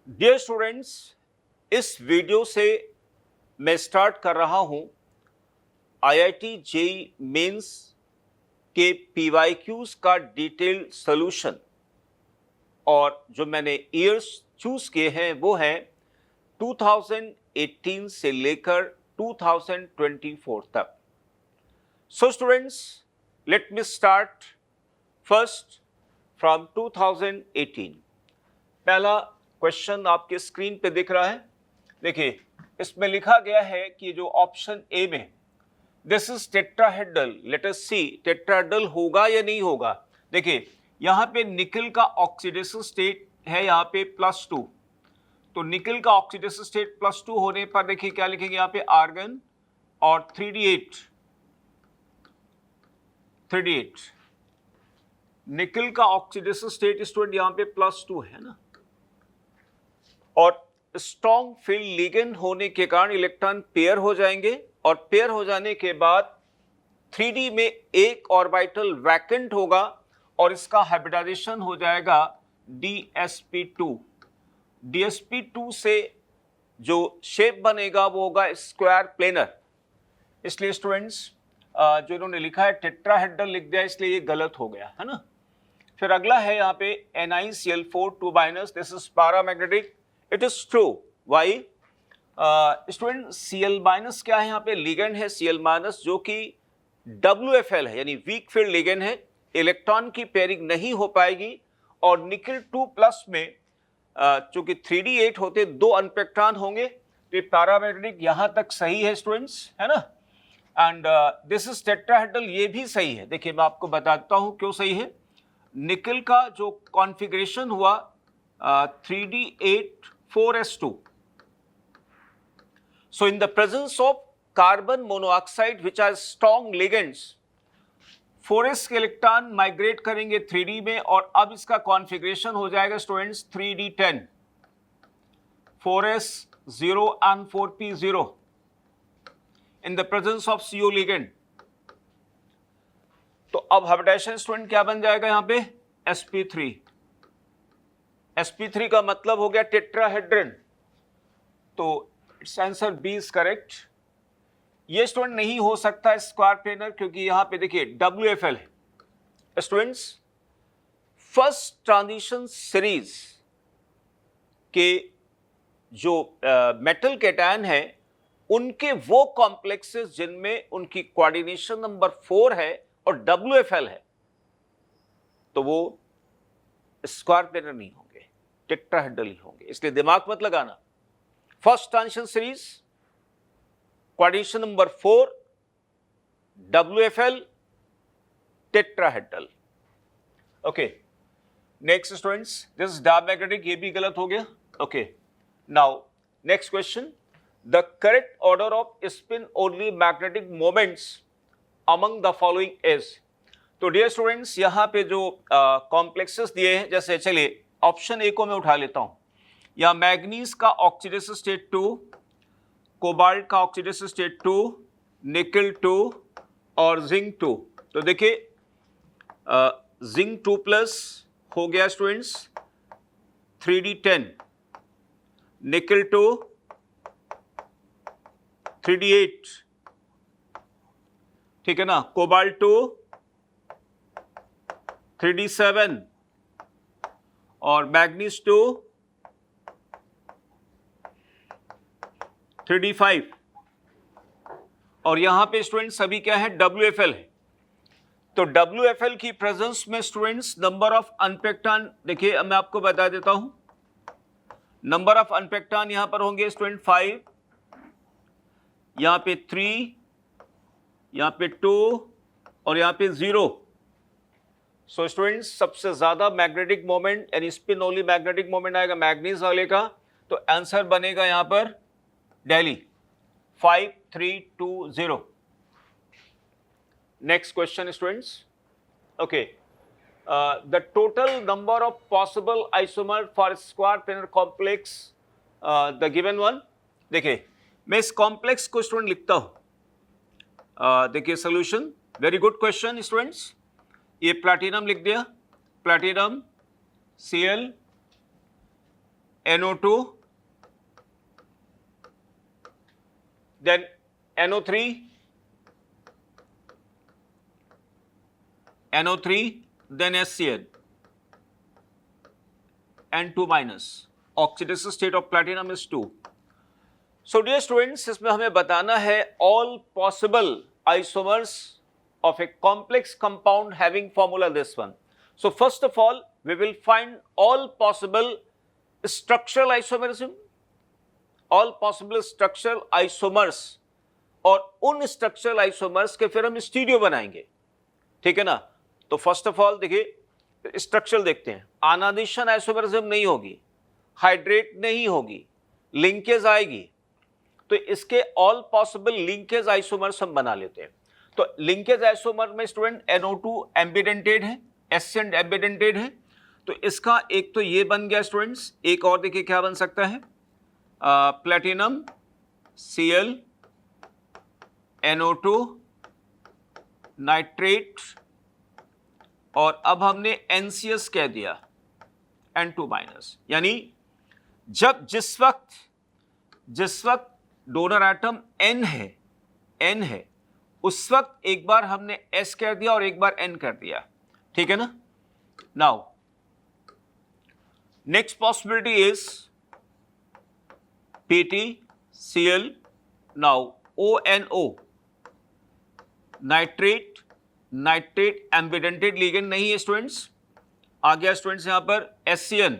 Dear students, इस video से मैं स्टार्ट कर रहा हूं आईआईटी जेईई मेंस के पीवाईक्यूज का डिटेल्ड सॉल्यूशन। और जो मैंने ईयर्स चूज किए हैं वो हैं 2018 से लेकर 2024 तक। So students, let me start first from 2018। पहला क्वेश्चन आपके स्क्रीन पे दिख रहा है। देखिए, इसमें लिखा गया है कि जो ऑप्शन ए में this is tetrahedral, let us see tetrahedral होगा या नहीं होगा। देखिए, यहां पे निकल का ऑक्सीडेशन स्टेट है यहाँ पे +2, तो निकल का ऑक्सीडेशन स्टेट +2 होने पर देखिए क्या लिखेंगे यहाँ पे आर्गन और 3D8 निकल का ऑक्सीडेशन स्टेट स्टूडेंट यहाँ पे +2 है ना, और स्ट्रॉन्ग फील्ड लिगेंड होने के कारण इलेक्ट्रॉन पेयर हो जाएंगे और पेयर हो जाने के बाद 3D में एक ऑर्बिटल वैकेंट होगा और इसका हाइब्रिडाइजेशन हो जाएगा DsP2। DsP2 से जो शेप बनेगा वो होगा स्क्वायर प्लेनर। इसलिए स्टूडेंट्स जो इन्होंने लिखा है टेट्राहेड्रल लिख दिया, इसलिए ये गलत हो गया है ना। फिर अगला है यहाँ पे NiCl4 2-, this is paramagnetic. It is true. Why student? Cl- क्या है यहाँ पे? लिगेंड है Cl- जो कि WFL है, यानी वीक फील्ड लिगेंड है। इलेक्ट्रॉन की पेयरिंग नहीं हो पाएगी और निकल 2+ में चूंकि 3D8 होते 2 अनपेक्ट्रॉन होंगे, तो ये पैरामैग्नेटिक यहां तक सही है स्टूडेंट्स, है ना। एंड दिस इज टेट्राहेड्रल, ये भी सही है। देखिए, मैं आपको बताता हूं क्यों सही है। निकल का जो कॉन्फ़िगरेशन हुआ 3D8 4s2, so in the presence of carbon monoxide which are strong ligands, 4s के इलेक्ट्रॉन माइग्रेट करेंगे 3D में और अब इसका कॉन्फ़िगरेशन हो जाएगा students 3D10, 4s0 and 4p0 in the presence of CO ligand। तो अब हाइब्रिडाइजेशन स्टूडेंट क्या बन जाएगा यहाँ पे? sp3। sp3 का मतलब हो गया टेट्राहेड्रन, तो its answer B is correct. ये स्टूडेंट नहीं हो सकता स्क्वायर प्लेनर, क्योंकि यहां पे देखिए WFL है। स्टूडेंट्स, फर्स्ट ट्रांजिशन सीरीज के जो मेटल कैटायन है उनके वो कॉम्प्लेक्सेस जिनमें उनकी कोऑर्डिनेशन नंबर 4 है और WFL है, तो वो स्क्वायर प्लेनर नहीं होंगे, टेट्राहेड्रल ही होंगे। इसलिए दिमाग मत लगाना। First transition series, coordination number 4, WFL, tetrahedral. Okay, next students, this is diamagnetic, ये भी गलत हो गया। Okay, now next question, the correct order off spin only magnetic moments among the following is. तो डियर स्टूडेंट्स, यहां पे जो complexes दिए हैं, जैसे चलिए ऑप्शन ए को मैं उठा लेता हूं। या मैग्नीज का ऑक्सीडेशन स्टेट 2, कोबाल्ट का ऑक्सीडेशन स्टेट 2, निकल 2 और जिंक 2। तो देखिए जिंक 2+ हो गया स्टूडेंट्स 3D10, निकल 2 3D8, ठीक है ना, कोबाल्ट 2 3D7 और मैग्नीज 2 3D5। और यहां पे स्टूडेंट सभी क्या है? WFL है। तो WFL की प्रेजेंस में स्टूडेंट्स नंबर ऑफ अनपेक्ट्रॉन, देखिए मैं आपको बता देता हूं, नंबर ऑफ अनपेक्ट्रॉन यहां पर होंगे स्टूडेंट 5, यहां पे 3, यहां पे 2 और यहां पे 0। सो स्टूडेंट्स, सबसे ज्यादा मैग्नेटिक मोमेंट यानी स्पिन ओनली मैग्नेटिक मोमेंट आएगा मैग्नीज वाले का, तो आंसर बनेगा यहां पर Delhi 5 3 2 0। Next question students, okay, the total number of possible isomer for square planar complex the given one. देखिए, मैं इस कॉम्प्लेक्स को स्टूडेंट लिखता हूं। देखिए solution, very good question students. ये प्लैटिनम लिख दिया, platinum Cl NO2, then NO3, then HCl, N2 minus. Oxidative state of platinum is 2. So dear students, इसमें हमें बताना है all possible isomers of a complex compound having formula this one. So first of all, we will find all possible structural isomerism, all possible structural isomers, और उन structural isomers के फिर हम stereo बनाएंगे, ठीक है ना. तो फर्स्ट ऑफ ऑल देखिए स्ट्रक्चर देखते हैं. आनादिशन आइसोमेरिज्म नहीं होगी, हाइड्रेट नहीं होगी, लिंकेज आएगी. तो इसके ऑल पॉसिबल लिंकेज आइसोमर्स हम बना लेते हैं. तो लिंकेज आइसोमर में स्टूडेंट NO2 एम्बिडेंटेड है, HCl एम्बिडेंटेड है. तो इसका एक तो ये बन गया स्टूडेंट्स. एक और देखिए क्या बन सकता है, प्लेटिनम Cl NO2 नाइट्रेट, और अब हमने NCS कह दिया N2 माइनस. यानी जब जिस वक्त डोनर एटम N है उस वक्त एक बार हमने S कर दिया और एक बार N कर दिया, ठीक है ना. Now next possibility is PtCl. Now ONO nitrate ambidentate ligand नहीं है स्टूडेंट्स. आ गया स्टूडेंट्स यहां पर HCl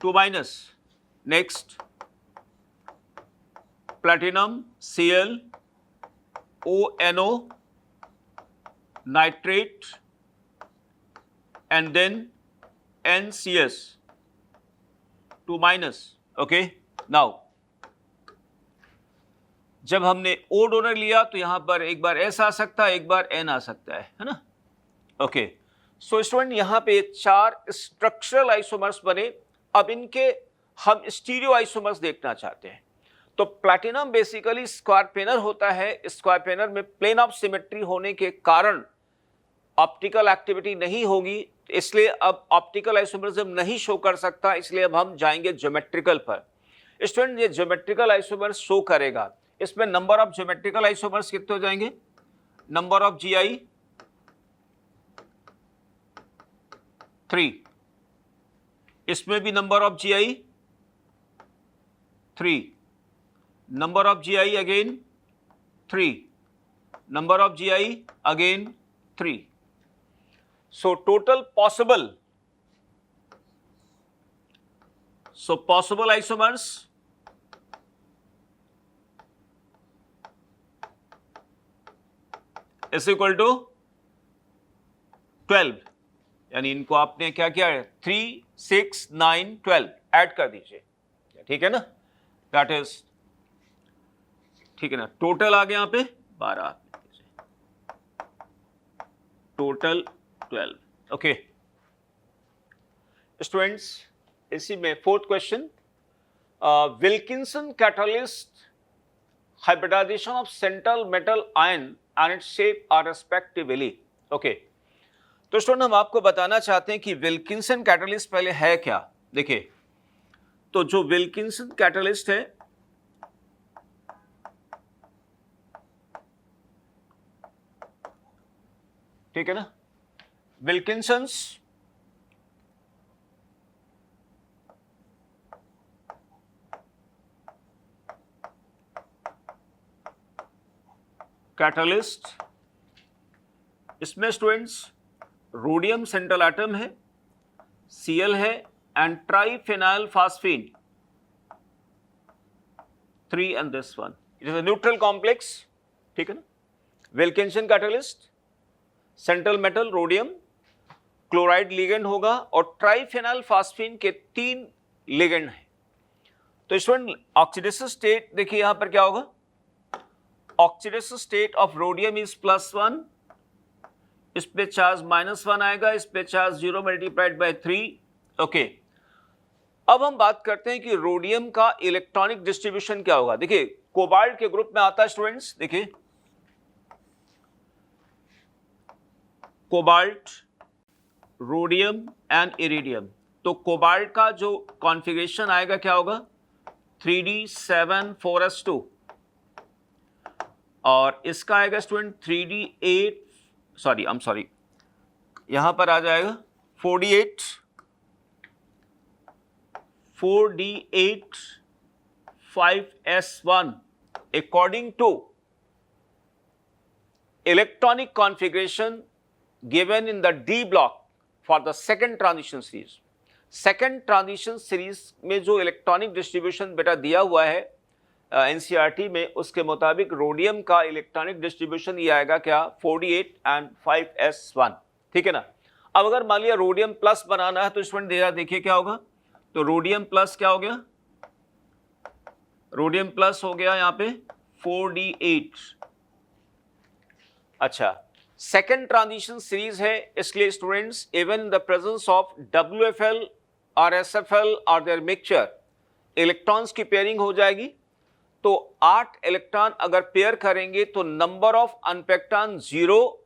2 minus. Next platinum Cl ONO nitrate and then NCS 2 minus. Okay. Now जब हमने O डोनर लिया तो यहां पर एक बार S आ सकता है, एक बार N आ सकता है ना. ओके. सो स्टूडेंट यहां पे 4 स्ट्रक्चरल आइसोमर्स बने. अब इनके हम स्टीरियो आइसोमर्स देखना चाहते हैं. तो प्लैटिनम बेसिकली स्क्वायर प्लेनर होता है. स्क्वायर प्लेनर में प्लेन ऑफ सिमेट्री होने के कारण ऑप्टिकल एक्टिविटी नहीं होगी, इसलिए अब ऑप्टिकल आइसोमरिज्म नहीं शो कर सकता. इसलिए अब हम जाएंगे ज्योमेट्रिकल पर. स्टूडेंट ये ज्योमेट्रिकल आइसोमर्स शो करेगा. इसमें नंबर ऑफ ज्योमेट्रिकल आइसोमर्स कितने हो जाएंगे, नंबर ऑफ GI 3, इसमें भी number of GI 3, number of GI again 3, number of GI again 3. So total possible isomers is equal to 12. यानी इनको आपने क्या किया है, 3, 6, 9, 12 ऐड कर दीजिए, ठीक है ना. दैट इज ठीक है ना. टोटल आ गया यहां पे 12, टोटल 12. ओके स्टूडेंट्स, इसी में fourth question, Wilkinson catalyst hybridisation of central metal ion and its shape are respectively. Okay. तो स्टूडेंट हम आपको बताना चाहते हैं कि विल्किंसन कैटलिस्ट पहले है क्या. देखिए तो जो विल्किंसन कैटलिस्ट है ठीक है ना, विल्किंसन्स कैटलिस्ट, इसमें स्टूडेंट्स रोडियम सेंट्रल एटम है, Cl है and triphenyl phosphine 3 and this one. It is a neutral complex, ठीक है ना. Wilkinson catalyst, central metal rhodium, chloride ligand होगा और ट्राइफेनाइल फास्फीन के 3 लिगेंड हैं. तो स्टूडेंट ऑक्सीडेटिव स्टेट देखिए यहां पर क्या होगा, oxidative state of rhodium is +1, इस पे चार्ज -1 आएगा, इस पे चार्ज 0 मल्टीप्लाइड बाय 3. ओके. अब हम बात करते हैं कि रोडियम का इलेक्ट्रॉनिक डिस्ट्रीब्यूशन क्या होगा. देखिए कोबाल्ट के ग्रुप में आता है स्टूडेंट्स, देखिए कोबाल्ट, रोडियम एंड इरिडियम, तो कोबाल्ट का जो कॉन्फ़िगरेशन आएगा क्या होगा 3d7 4s2 और इसका आएगा स्टूडेंट 3d8 सॉरी यहां पर आ जाएगा 4d8 5s1 according to electronic configuration given in the D block for the second transition series. Second transition series में जो इलेक्ट्रॉनिक डिस्ट्रीब्यूशन बेटा दिया हुआ है एनसीईआरटी में, उसके मुताबिक रोडियम का इलेक्ट्रॉनिक डिस्ट्रीब्यूशन ये आएगा क्या 4d8 एंड 5s1, ठीक है ना। अब अगर मान लिया रोडियम प्लस बनाना है तो स्टूडेंट देखिए क्या होगा, तो रोडियम प्लस क्या हो गया, रोडियम प्लस हो गया यहाँ पे 4d8। अच्छा, सेकेंड ट्रांजिशन सीरीज है, इसलिए students even in the presence of WFL और SFL और देयर मिक्सचर इलेक्ट्रॉन्स की पेयरिंग हो जाएगी। तो 8 इलेक्ट्रॉन अगर पेयर करेंगे तो नंबर ऑफ अनपेक्टॉन 0,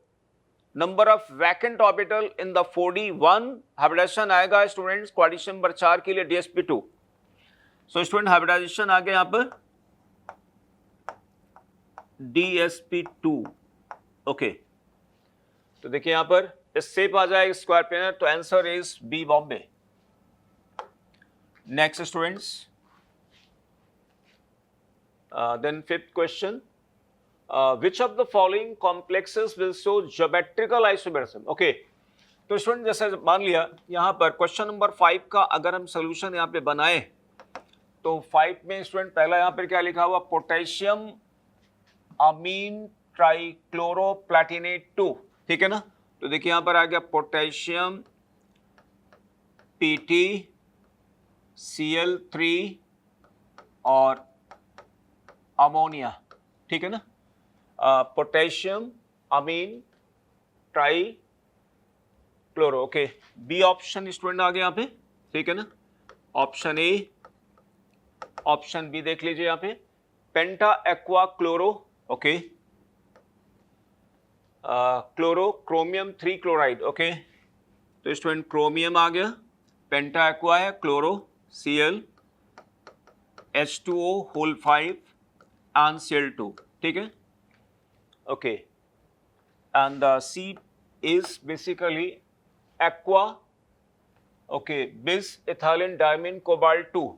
number of vacant orbital in the 4d1 hybridisation आएगा स्टूडेंट्स क्वाड्रेशन नंबर 4 के लिए dsp2। सो स्टूडेंट हाइब्रिडाइजेशन आ गया यहां पर dsp2। ओके, तो देखिए यहां पर शेप आ जाएगा स्क्वायर प्लेनर, तो answer is B Bombay. Next students, then fifth question, which of the following complexes will show geometrical isomerism? Okay, तो स्टूडेंट जैसे मान लिया यहां पर क्वेश्चन नंबर 5 का अगर हम सोल्यूशन यहां पे बनाए तो 5 में स्टूडेंट पहला यहां पर क्या लिखा हुआ, पोटेशियम अमीन ट्राइक्लोरोप्लैटिनेट 2, ठीक है ना। तो देखिए यहां पर आ गया पोटेशियम PtCl3 और अमोनिया, ठीक है ना। Potassium amine trichloro. Okay, B option student आ गया यहाँ पे, ठीक है ना। ऑप्शन ए, ऑप्शन बी देख लीजिए यहाँ पे पेंटा aqua chloro. Okay, chloro chromium 3 chloride. Okay, तो स्टूडेंट क्रोमियम आ गया, पेंटा एक्वा है chloro Cl H2O whole 5 and Cl2, ठीक है। Okay, and the C is basically aqua, okay, bis ethylene diamine cobalt 2,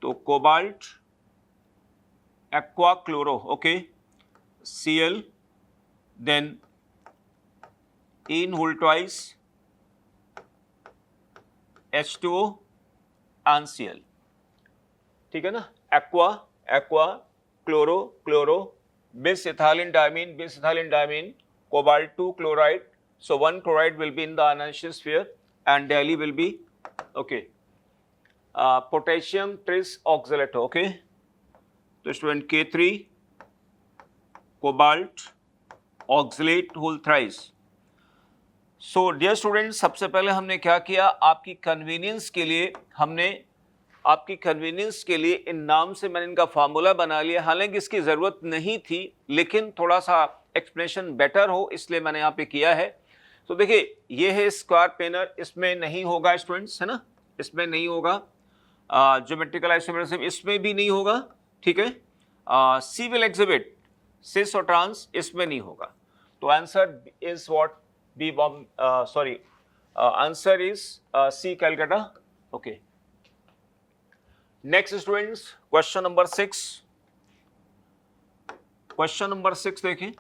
तो cobalt aqua chloro, okay, Cl, then in whole twice H2O and Cl, ठीक है ना। aqua chloro bis ethylene diamine cobalt 2 chloride, so 1 chloride will be in the ionization sphere and Delhi will be, okay, potassium tris oxalate। okay, तो student K3 cobalt oxalate whole thrice। So dear student, सबसे पहले हमने क्या किया, आपकी convenience के लिए इन नाम से मैंने इनका फार्मूला बना लिया, हालांकि इसकी ज़रूरत नहीं थी लेकिन थोड़ा सा एक्सप्लेनेशन बेटर हो इसलिए मैंने यहाँ पे किया है। तो देखिए ये है स्क्वायर प्लेनर, इसमें नहीं होगा स्टूडेंट्स, है ना, इसमें नहीं होगा ज्योमेट्रिकल आइसोमेरिज्म, इसमें भी नहीं होगा, ठीक है। सी विल एग्जिबिट सिस और ट्रांस, इसमें नहीं होगा। तो answer is what, B Bom, sorry, answer is C Calcutta. Okay, next students, question number 6। Question number 6 देखें,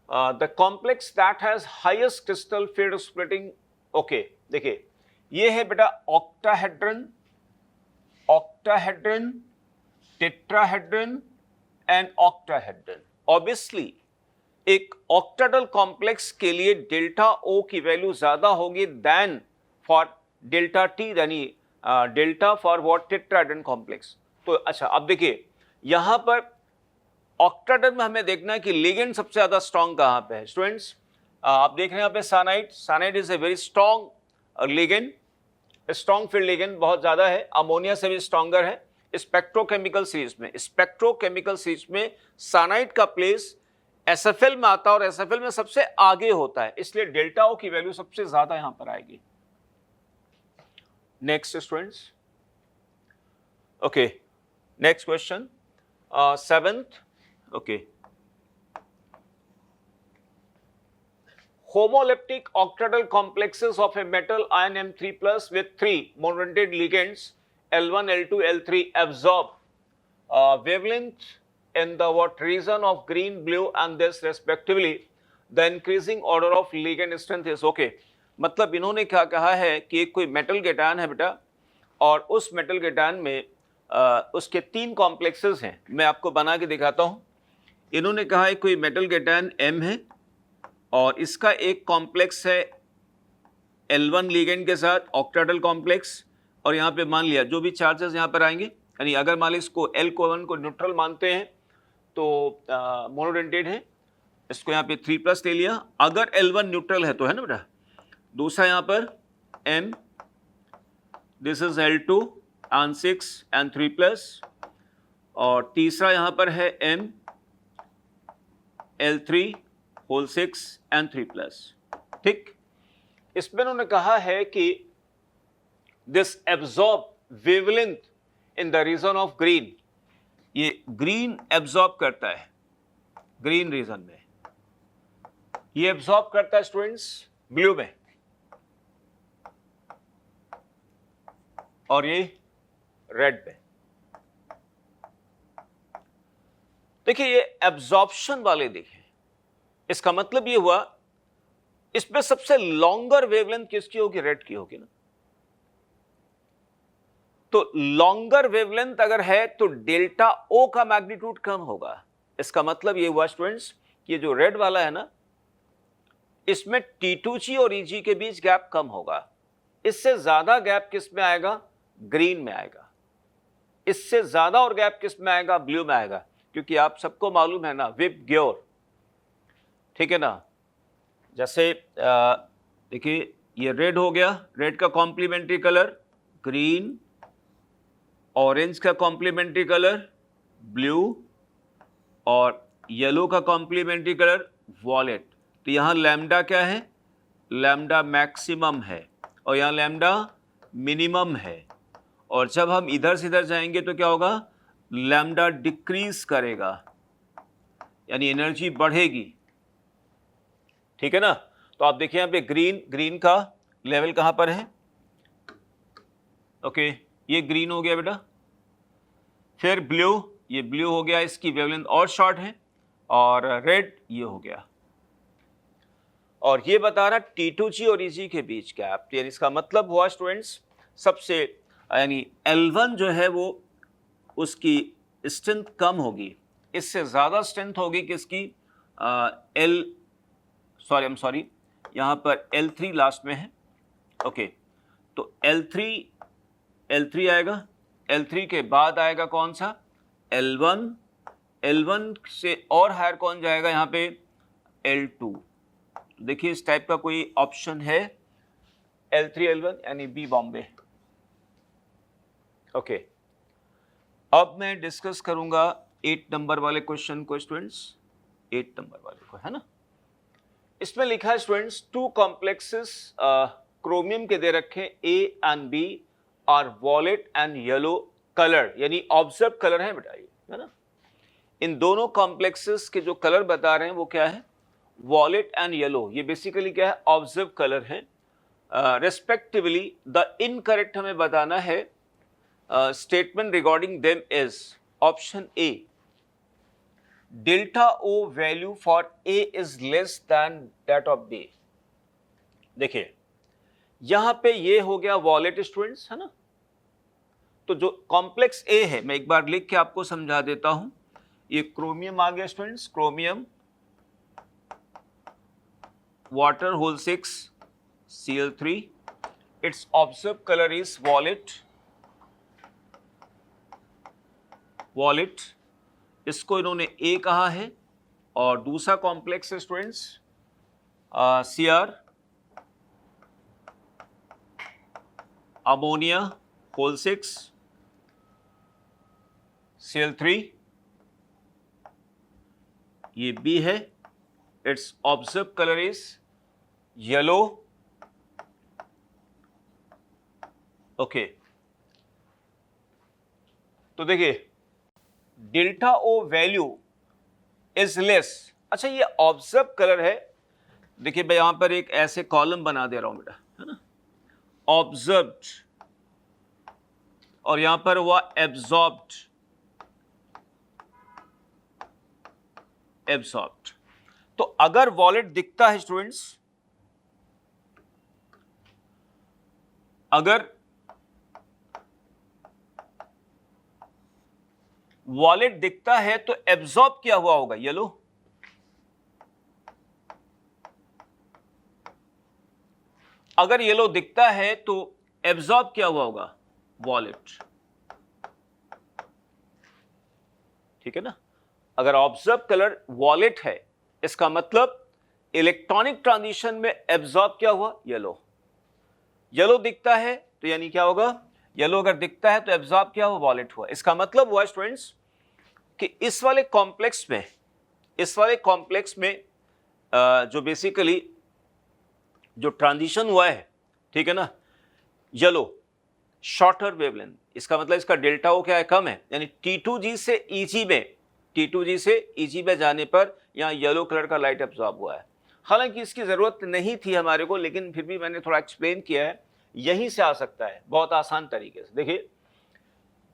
the complex that has highest crystal field splitting. Okay, देखिए ये है बेटा octahedron, tetrahedron and octahedron. Obviously एक ऑक्टाडल कॉम्प्लेक्स के लिए delta ओ की value ज्यादा होगी देन फॉर डेल्टा टी, यानी delta for what tetrahedron complex. तो अच्छा, अब देखिए यहां पर ऑक्टाडल में हमें देखना है कि लिगेंड सबसे ज्यादा स्ट्रॉन्ग कहां पे है स्टूडेंट्स। आप देख रहे हैं यहाँ पे cyanide is a very strong ligand, strong field ligand बहुत ज्यादा है, अमोनिया से भी स्ट्रॉन्गर है। स्पेक्ट्रोकेमिकल सीरीज में साइनाइड का प्लेस SFL में आता है और SFL में सबसे आगे होता है, इसलिए डेल्टा ओ की वैल्यू सबसे ज्यादा यहां पर आएगी। Next students, okay, next question, 7th, okay, homoleptic octadal complexes of a metal ion M3 plus with 3 monodentate ligands L1, L2, L3 absorb wavelength in the what region of green, blue and this respectively. The increasing order of ligand strength is okay. मतलब इन्होंने क्या कहा है कि एक कोई metal cation है बेटा, और उस मेटल केटायन में उसके 3 कॉम्प्लेक्सेस हैं। मैं आपको बना के दिखाता हूं। इन्होंने कहा है कोई मेटल केटायन M है और इसका एक कॉम्प्लेक्स है L1 लिगेंड के साथ ऑक्टाडल कॉम्प्लेक्स, और यहाँ पे मान लिया जो भी चार्जेस यहाँ पर आएंगे, यानी अगर मान ली इसको L को 1 को न्यूट्रल मानते हैं तो मोनोडेंटेड है, इसको यहाँ पे 3+ ले लिया। अगर L1 न्यूट्रल है तो, है ना बेटा। दूसरा यहाँ पर M, this is L2 and 6 and 3+, और तीसरा यहाँ पर है M, L3 होल 6 एंड 3+। ठीक, इसमें उन्होंने कहा है कि this absorb wavelength in the region of green, ये ग्रीन एब्जॉर्ब करता है, ग्रीन रीजन में, ये एब्जॉर्ब करता है स्टूडेंट्स ब्लू में, और ये रेड में। देखिए ये एब्जॉर्प्शन वाले देखें, इसका मतलब ये हुआ इसमें सबसे लॉन्गर वेवलेंथ किसकी होगी? रेड की होगी ना। तो लॉन्गर वेवलेंथ अगर है तो डेल्टा ओ का मैग्नीट्यूड कम होगा। इसका मतलब ये हुआ स्टूडेंट्स, ये जो रेड वाला है ना, इसमें T2G और EG के बीच गैप कम होगा। इससे ज्यादा गैप किस में आएगा? ग्रीन में आएगा। इससे ज्यादा और गैप किस में आएगा? ब्लू में आएगा, क्योंकि आप सबको मालूम है ना विप ग्योर, ठीक है ना। जैसे देखिए ये रेड हो गया, रेड का कॉम्प्लीमेंट्री कलर ग्रीन, ऑरेंज का कॉम्प्लीमेंट्री कलर ब्लू, और येलो का कॉम्प्लीमेंट्री कलर वॉलेट। तो यहाँ लैम्डा क्या है? लैम्डा मैक्सिमम है, और यहाँ लैम्डा मिनिमम है। और जब हम इधर से इधर जाएंगे तो क्या होगा? लैम्डा डिक्रीज करेगा, यानी एनर्जी बढ़ेगी, ठीक है ना। तो आप देखिए यहाँ पे ग्रीन का लेवल कहां पर है? ओके, ये ग्रीन हो गया बेटा। फिर ब्लू, ये ब्लू हो गया, इसकी वेवलेंथ और शॉर्ट है, और रेड ये हो गया। और ये बता रहा T2G और EG के बीच गैप, यानी इसका मतलब हुआ स्टूडेंट्स सबसे, यानी L1 जो है वो उसकी स्ट्रेंथ कम होगी, इससे ज्यादा स्ट्रेंथ होगी किसकी? यहाँ पर L3 लास्ट में है। ओके, तो L3 आएगा, L3 के बाद आएगा कौन सा? L1 से और हायर कौन जाएगा यहाँ पे? L2। देखिए इस टाइप का कोई ऑप्शन है L3 L1, यानी बी बॉम्बे। ओके, अब मैं डिस्कस करूंगा 8 नंबर वाले क्वेश्चन को स्टूडेंट्स, 8 नंबर वाले को, है ना। इसमें लिखा है स्टूडेंट्स 2 कॉम्प्लेक्सेस क्रोमियम के दे रखे A and B are wallet and yellow colour, यानी ऑब्जर्व कलर है बेटा ये, है ना। इन दोनों कॉम्प्लेक्सेस के जो कलर बता रहे हैं वो क्या है? Violet and yellow. ये बेसिकली क्या है? ऑब्जर्व कलर है रेस्पेक्टिवली। द इनकरेक्ट हमें बताना है statement regarding them is option A, delta O value for A is less than that of B. देखिए यहां पे ये हो गया वॉलेट स्टूडेंट्स, है ना। तो जो कॉम्प्लेक्स ए है, मैं एक बार लिख के आपको समझा देता हूं। ये क्रोमियम आ गया students, chromium water whole 6 Cl3, its observe colour is violet, इसको इन्होंने ए कहा है। और दूसरा कॉम्प्लेक्स है students Cr, ammonia whole 6 Cl3, ये बी है, its observed color is yellow. Okay तो देखिए delta O value is less. अच्छा ये ऑब्जर्व कलर है, देखिए मैं यहां पर एक ऐसे कॉलम बना दे रहा हूं बेटा, है ना, ऑब्जर्व्ड और यहां पर हुआ एब्जॉर्ब्ड, एब्जॉर्ब्ड। तो अगर वॉलेट दिखता है स्टूडेंट्स, अगर वॉलेट दिखता है तो एब्जॉर्ब क्या हुआ होगा, येलो। अगर येलो दिखता है तो एब्जॉर्ब क्या हुआ होगा, वॉलेट। ठीक है ना। अगर ऑब्जर्व कलर वॉलेट है, इसका मतलब इलेक्ट्रॉनिक ट्रांजिशन में एब्जॉर्ब क्या हुआ, येलो। येलो दिखता है तो यानी क्या होगा, येलो अगर दिखता है तो एब्जॉर्ब क्या हुआ, वॉलेट हुआ। इसका मतलब हुआ स्टूडेंट्स कि इस वाले कॉम्प्लेक्स में जो बेसिकली जो ट्रांजिशन हुआ है, ठीक है ना, येलो शॉर्टर वेवलेंथ, इसका मतलब इसका डेल्टा ओ क्या है, कम है, यानी T2G से EG में जाने पर यहां येलो कलर का लाइट एब्जॉर्ब हुआ है। हालांकि इसकी जरूरत नहीं थी हमारे को, लेकिन फिर भी मैंने थोड़ा एक्सप्लेन किया है, यहीं से आ सकता है बहुत आसान तरीके से। देखिए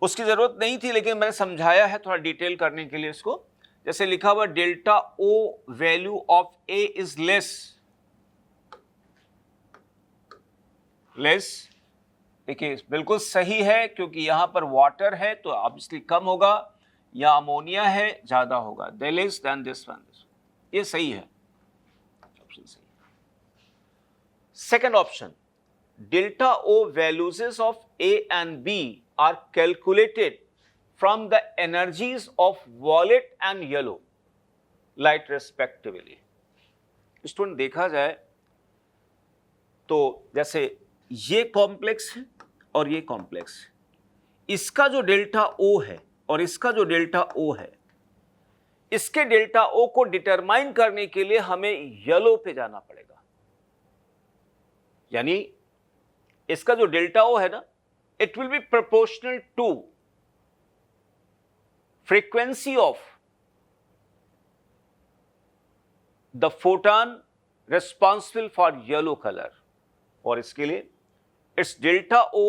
उसकी जरूरत नहीं थी, लेकिन मैंने समझाया है थोड़ा डिटेल करने के लिए इसको। जैसे लिखा हुआ delta O value of A is less, देखिए बिल्कुल सही है, क्योंकि यहां पर वाटर है तो ऑब्वियसली कम होगा, या अमोनिया है ज्यादा होगा, लेस देन दिस वन। ये सही है, ऑप्शन सही। Second option, delta O values of A and B are calculated from the energies of violet and yellow light respectively। Student देखा जाए तो जैसे ये कॉम्प्लेक्स है और ये कॉम्प्लेक्स है, इसका जो डेल्टा ओ है और इसका जो डेल्टा ओ है, इसके डेल्टा ओ को डिटरमाइन करने के लिए हमें येलो पे जाना पड़ेगा। यानी इसका जो डेल्टा ओ है ना, it will be proportional to frequency of the photon responsible for yellow color, और इसके लिए its delta O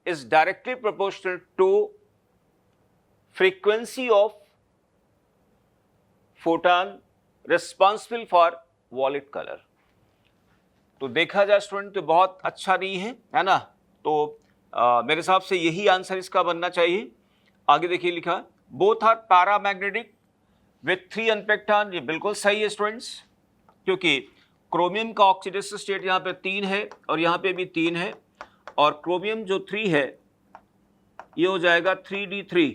is directly proportional to frequency of photon responsible for violet color। तो देखा जाए स्टूडेंट तो बहुत अच्छा नहीं है ना। तो मेरे हिसाब से यही आंसर इसका बनना चाहिए। आगे देखिए लिखा, बोथ आर पैरामैग्नेटिक विथ 3 अनपेक्ट। ये बिल्कुल सही है स्टूडेंट्स, क्योंकि क्रोमियम का ऑक्सीडेशन स्टेट यहाँ पे 3 है और यहाँ पे भी 3 है, और क्रोमियम जो 3 है ये हो जाएगा 3d3।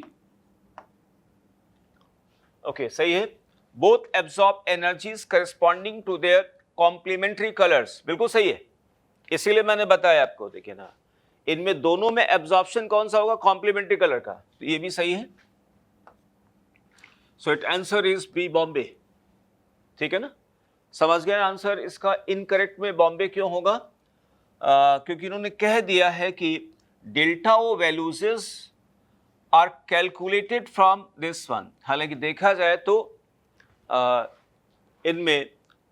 ओके सही है। Both absorb energies corresponding to their complementary colours, बिल्कुल सही है, इसीलिए मैंने बताया आपको। देखिए ना, इनमें दोनों में एब्जॉर्प्शन कौन सा होगा, कॉम्प्लीमेंट्री कलर का, तो ये भी सही है। So it answer is B, Bombay. ठीक है ना, समझ गए आंसर इसका इनकरेक्ट में बॉम्बे क्यों होगा, क्योंकि इन्होंने कह दिया है कि delta O values are calculated from this one. हालांकि देखा जाए तो इनमें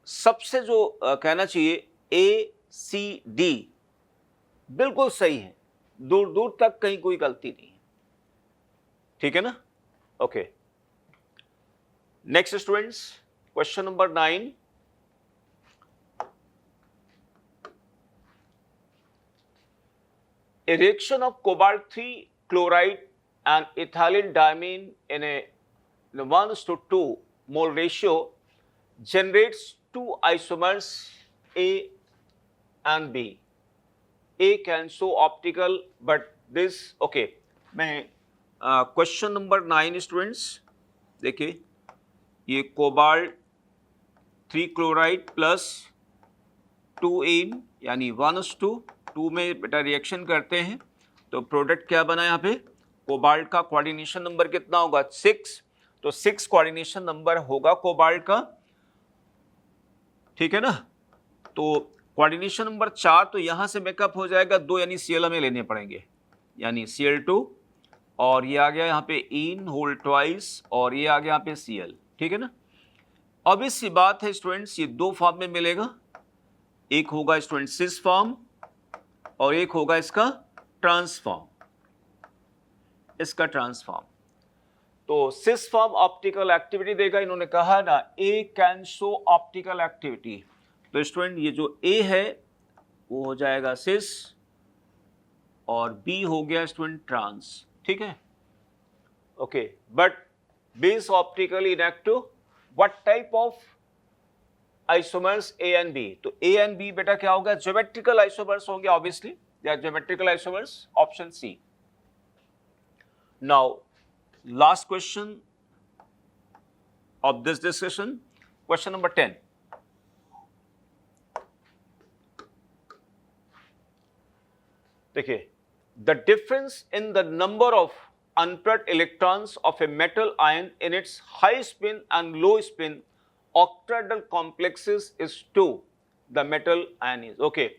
सबसे जो कहना चाहिए ACD बिल्कुल सही है, दूर दूर तक कहीं कोई गलती नहीं है। ठीक है ना। Okay next students, question number 9। A reaction of cobalt 3 chloride and ethylene diamine in a 1:2 mole ratio generates 2 isomers A and B. A can show optical, but this okay। मैं क्वेश्चन नंबर 9 स्टूडेंट्स देखिए, ये cobalt 3 chloride plus 2 यानी 1:2 में बेटा reaction करते हैं, तो product क्या बना यहाँ पे, कोबाल्ट का कोऑर्डिनेशन नंबर कितना होगा, 6। तो 6 कोऑर्डिनेशन नंबर होगा कोबाल्ट का। ठीक है ना। तो कोऑर्डिनेशन नंबर 4 तो यहां से मेकअप हो जाएगा 2, यानी Cl हमें लेने पड़ेंगे, यानी Cl2, और ये आ गया यहाँ पे इन होल ट्वाइस, और ये आ गया यहाँ पे Cl, ठीक है ना। अब इसकी बात है स्टूडेंट्स, ये 2 फॉर्म में मिलेगा, एक होगा स्टूडेंट सिस फॉर्म और एक होगा इसका ट्रांसफॉर्म, इसका ट्रांसफॉर्म। तो सिस फॉर्म ऑप्टिकल एक्टिविटी देगा, इन्होंने कहा ना ए कैन शो ऑप्टिकल एक्टिविटी, तो स्टूडेंट ये जो ए है वो हो जाएगा सिस और बी हो गया स्टूडेंट ट्रांस, ठीक है। Okay, but B is optically inactive, what type of isomers A and B, तो ए एंड बी बेटा क्या होगा, ज्योमेट्रिकल आइसोमर्स होंगे, obviously they are geometrical isomers, option C. Now last question of this discussion, question number 10. देखिए, the difference in the number of unpaired electrons of a metal ion in its high spin and low spin octahedral complexes is 2. The metal ion is okay.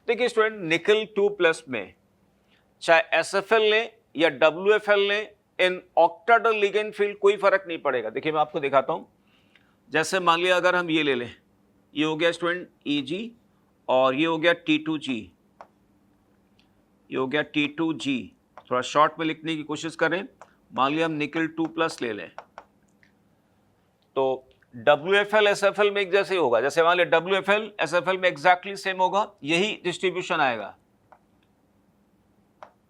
देखिए student, निकल 2+ में चाहे SFL लें या WFL लें, in octahedral ligand field कोई फर्क नहीं पड़ेगा। देखिए मैं आपको दिखाता हूं, जैसे मान लिया अगर हम ये ले लें, ये हो गया स्टूडेंट Eg और ये हो गया T2G, ये हो गया T2G, थोड़ा शॉर्ट में लिखने की कोशिश करें। मान लिया हम निकल 2+ ले लें, तो WFL SFL में एक जैसे ही होगा, जैसे मान लिया WFL SFL में एग्जैक्टली सेम होगा, यही डिस्ट्रीब्यूशन आएगा।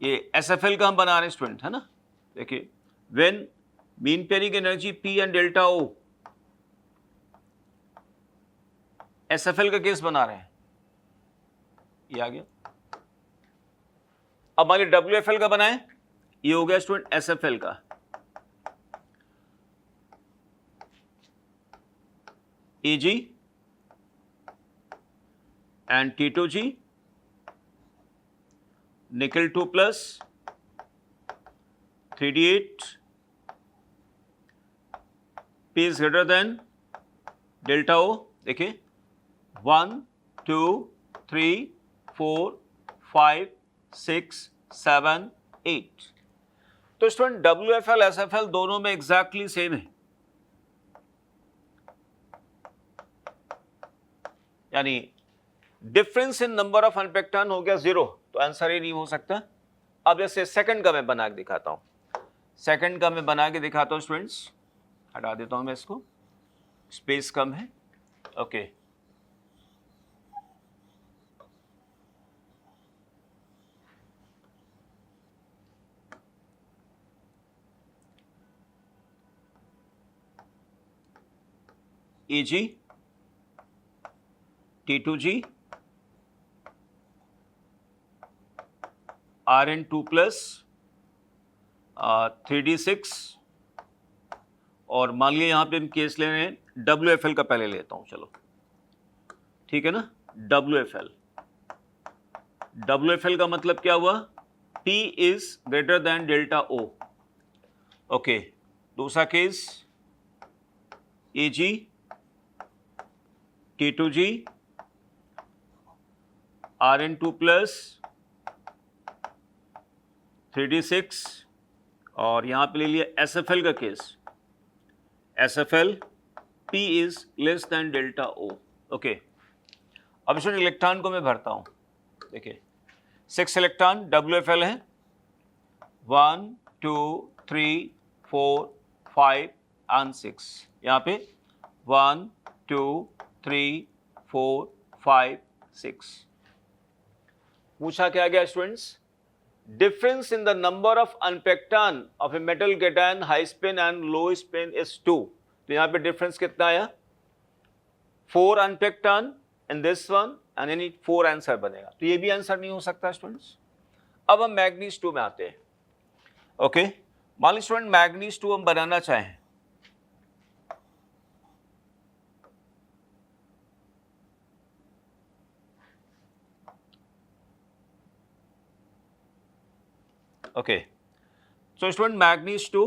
ये SFL का हम बना रहे हैं स्टूडेंट, है ना। देखिए, when mean pairing energy P and delta O, SFL का केस बना रहे हैं, ये आ गया। अब मान लीजिए WFL का बनाएं, ये हो गया स्टूडेंट SFL का, Eg एंड T2G, निकल 2+, 3D8, P is greater than delta O। देखिए 1, 2, 3, 4, 5, 6, 7, 8। तो स्टूडेंट WFL SFL दोनों में एग्जैक्टली सेम है, यानी difference in number of अनपेक्ड ion हो गया 0, तो आंसर ही नहीं हो सकता। अब जैसे सेकंड का मैं बना के दिखाता हूं, सेकंड का मैं बना के दिखाता हूं स्टूडेंट्स, हटा देता हूं मैं इसको, स्पेस कम है। Okay, Eg, T2G, Rn2+, 3D6, और मान लिया यहाँ पे हम केस ले रहे हैं WFL का, पहले लेता हूँ चलो, ठीक है ना। WFL का मतलब क्या हुआ, P is greater than delta O। Okay, दूसरा case Eg, T2G, Rn2+, 3D6, और यहाँ पे ले लिया SFL का case, SFL P is less than delta O। Okay, अब स्टूडेंट इलेक्ट्रॉन को मैं भरता हूँ। देखिए 6 इलेक्ट्रॉन WFL है, 1, 2, 3, 4, 5 and 6। यहाँ पे 1, 2, 3, 4, 5, 6। पूछा क्या गया students, difference in the number of unpacked ion of a metal cation high spin and low spin is 2। तो यहाँ पे difference कितना आया, 4 unpacked ion in this one and any 4 answer बनेगा, तो ये भी आंसर नहीं हो सकता स्टूडेंट्स। अब हम मैग्नीज 2 में आते हैं। ओके, मान लीजिए स्टूडेंट मैग्नीज 2 हम बनाना चाहें, okay, so student manganese 2,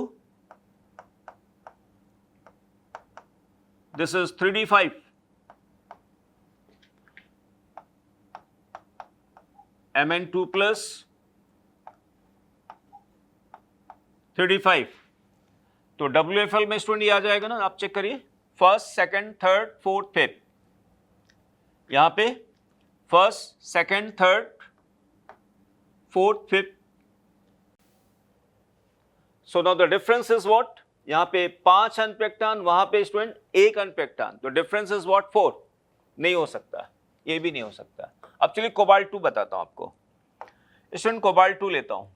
this is 3D5, Mn2 plus 35, तो WFL में स्टूडेंट ये आ जाएगा ना, आप चेक करिए, first, second, third, fourth, fifth, यहां पे first, second, third, fourth, fifth. So now the difference is what, यहां पे 5 अनपेक्टान, वहां पे स्टूडेंट 1 अनपेक्टान, तो डिफरेंस इज व्हाट 4. नहीं हो सकता, ये भी नहीं हो सकता. अब चलिए कोबाल्ट 2 बताता हूं आपको. स्टूडेंट कोबाल्ट 2 लेता हूं.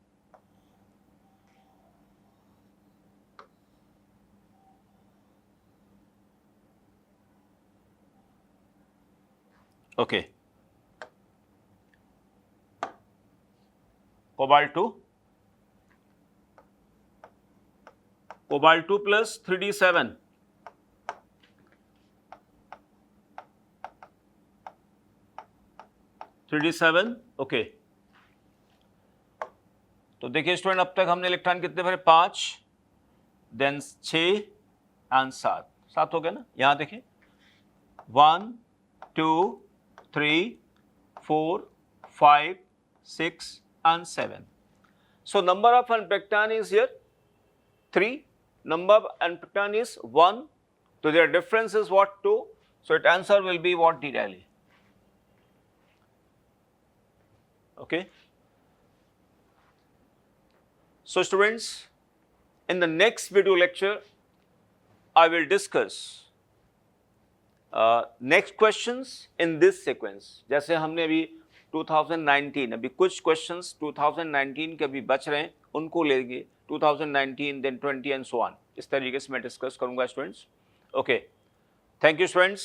Okay, cobalt 2, cobalt 2 plus 3d7, okay. तो देखिए स्टूडेंट, अब तक हमने इलेक्ट्रॉन कितने भरे, 5, देन 6 एंड 7 हो गया ना. यहां देखिए 1 2 3 4 5 6 and 7. So number of unpactan is here 3. Number of unpactan is 1. So their difference is what, 2. So its answer will be what, D Daly. Okay. So students, in the next video lecture, I will discuss next questions in this sequence. जैसे हमने अभी 2019, अभी कुछ questions 2019 के अभी बच रहे हैं, उनको लेंगे 2019, then 20 and so on. इस तरीके से मैं डिस्कस करूंगा students. Okay, thank you students.